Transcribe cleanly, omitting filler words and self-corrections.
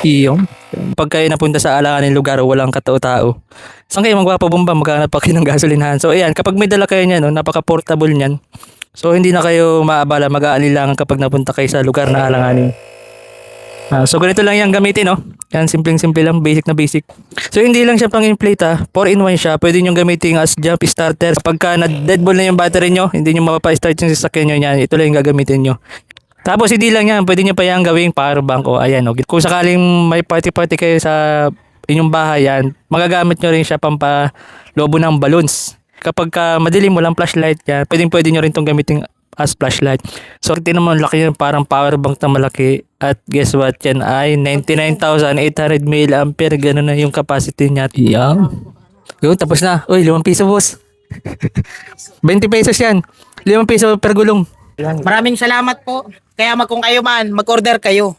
Iyon. Pag kayo napunta sa alanganing lugar o walang katao-tao, saan kayo magpapabomba? Maghanap pa kayo ng gasolinahan. So ayan, kapag may dala kayo niyan, no, napaka-portable niyan. So hindi na kayo maabala, mag-aalilangan kapag napunta kayo sa lugar na alanganin. So ganito lang yung gamitin, no? Yan, simpleng-simple lang, basic na basic. So hindi lang siya pang inflate, 4-in-1 siya. Pwede nyo gamitin as jump starter. Kapag ka na-deadball na yung battery nyo, hindi nyo mapapa-start yung sasakyan nyo yan. Ito lang yung gagamitin nyo. Tapos hindi lang yan, pwede nyo pa yan gawing power bank o ayan, no? Kung sakaling may party-party kayo sa inyong bahay yan, magagamit nyo rin siya pampalobo ng balloons. Kapag ka madilim, walang flashlight yan, pwede nyo rin itong gamitin as flashlight. So, tingnan mo, laki yun, parang power bank na malaki. At guess what, yan ay 99,800 mAh. Ganun na yung capacity niya. Yan. Yun, tapos na. Uy, 5 piso, boss. 20 pesos yan. 5 piso per gulong. Maraming salamat po. Kaya kung kayo man, mag-order kayo.